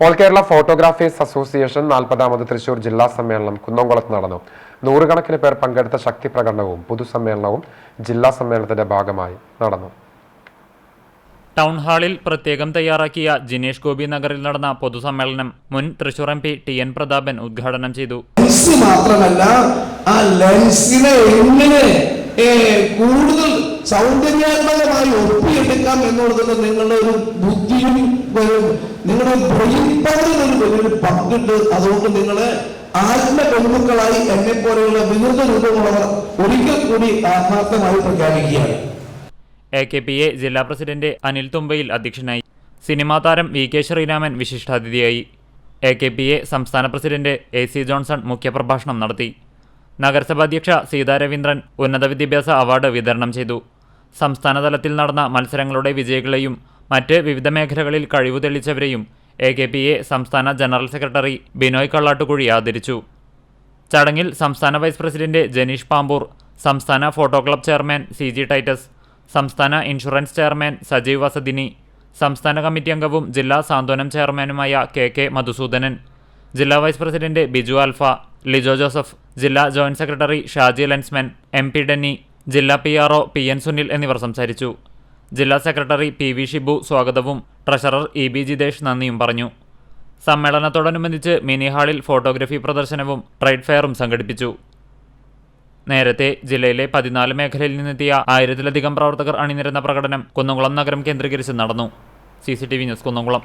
All Kerala photographers association 40ാമത് തൃശൂർ ജില്ലാ സമ്മേളനം കുന്നംകുളത്ത് നടന്നു. നൂറുകണക്കിന് പേർ പങ്കെടുത്ത ശക്തി പ്രകടനവും പൊതുസമ്മേളനവും ജില്ലാ സമ്മേളനത്തിന്റെ ഭാഗമായി നടന്നു. ടൗൺ ഹാളിൽ പ്രത്യേകം തയ്യാറാക്കിയ ജിനേഷ് ഗോപി നഗറിൽ നടന്ന പൊതുസമ്മേളനം മുൻ തൃശൂർ MP TN പ്രതാപൻ ഉദ്ഘാടനം ചെയ്തു. മാത്രമല്ല ആ ലെൻസിനെ എങ്ങനെ കൂടുതൽ സൗന്ദര്യാത്മകമായി ഒപ്പിയെടുക്കാം എന്നുള്ളത് നിങ്ങളുടെ ഒരു ബുദ്ധിയും നിങ്ങളുടെ ബ്രെയിൻ പവറിന് വലിയൊരു പങ്കുണ്ട്. അതുകൊണ്ട് നിങ്ങളെ ആത്മബന്ധുക്കളായി എന്നെ പോലെയുള്ള വിനോദ രൂപമുള്ളവർ ഒരിക്കൽ കൂടി ആത്മാർത്ഥമായി പ്രഖ്യാപിക്കുകയാണ്. AKPA ജില്ലാ പ്രസിഡന്റ് അനിൽ തുമ്പയിൽ അധ്യക്ഷനായി. സിനിമാ താരം VK ശ്രീരാമൻ വിശിഷ്ടാതിഥിയായി. AKPA സംസ്ഥാന പ്രസിഡന്റ് AC ജോൺസൺ മുഖ്യപ്രഭാഷണം നടത്തി. നഗരസഭാ അധ്യക്ഷ സീതാ രവീന്ദ്രൻ ഉന്നത വിദ്യാഭ്യാസ അവാർഡ് വിതരണം ചെയ്തു. സംസ്ഥാനതലത്തിൽ നടന്ന മത്സരങ്ങളുടെ വിജയികളെയും മറ്റ് വിവിധ മേഖലകളിൽ കഴിവു തെളിയിച്ചവരെയും AKPA സംസ്ഥാന ജനറൽ സെക്രട്ടറി ബിനോയ് കള്ളാട്ടുകുഴി ആദരിച്ചു. ചടങ്ങിൽ സംസ്ഥാന വൈസ് പ്രസിഡന്റ് ജനീഷ് പാമ്പൂർ, സംസ്ഥാന photo club chairman CG Titus, സംസ്ഥാന ഇൻഷുറൻസ് ചെയർമാൻ സജീവ് വസദിനി, സംസ്ഥാന കമ്മിറ്റി അംഗവും ജില്ലാ സാന്ത്വനം ചെയർമാനുമായ KK മധുസൂദനൻ, ജില്ലാ vice president Biju Alpha, Lijo Joseph, ജില്ലാ joint secretary Shaji Lensman, MP Denny, ജില്ലാ PRO PN സുനിൽ എന്നിവർ സംസാരിച്ചു. ജില്ലാ സെക്രട്ടറി PV ഷിബു സ്വാഗതവും ട്രഷറർ EB ജിതേഷ് നന്ദിയും പറഞ്ഞു. സമ്മേളനത്തോടനുബന്ധിച്ച് മിനി ഹാളിൽ ഫോട്ടോഗ്രഫി പ്രദർശനവും ട്രേഡ് ഫെയറും സംഘടിപ്പിച്ചു. നേരത്തെ ജില്ലയിലെ 14 മേഖലയിൽ നിന്നെത്തിയ 1000-ലധികം പ്രവർത്തകർ അണിനിരന്ന പ്രകടനം കുന്നംകുളം നഗരം കേന്ദ്രീകരിച്ച് നടന്നു. CCTV news Kunnamkulam.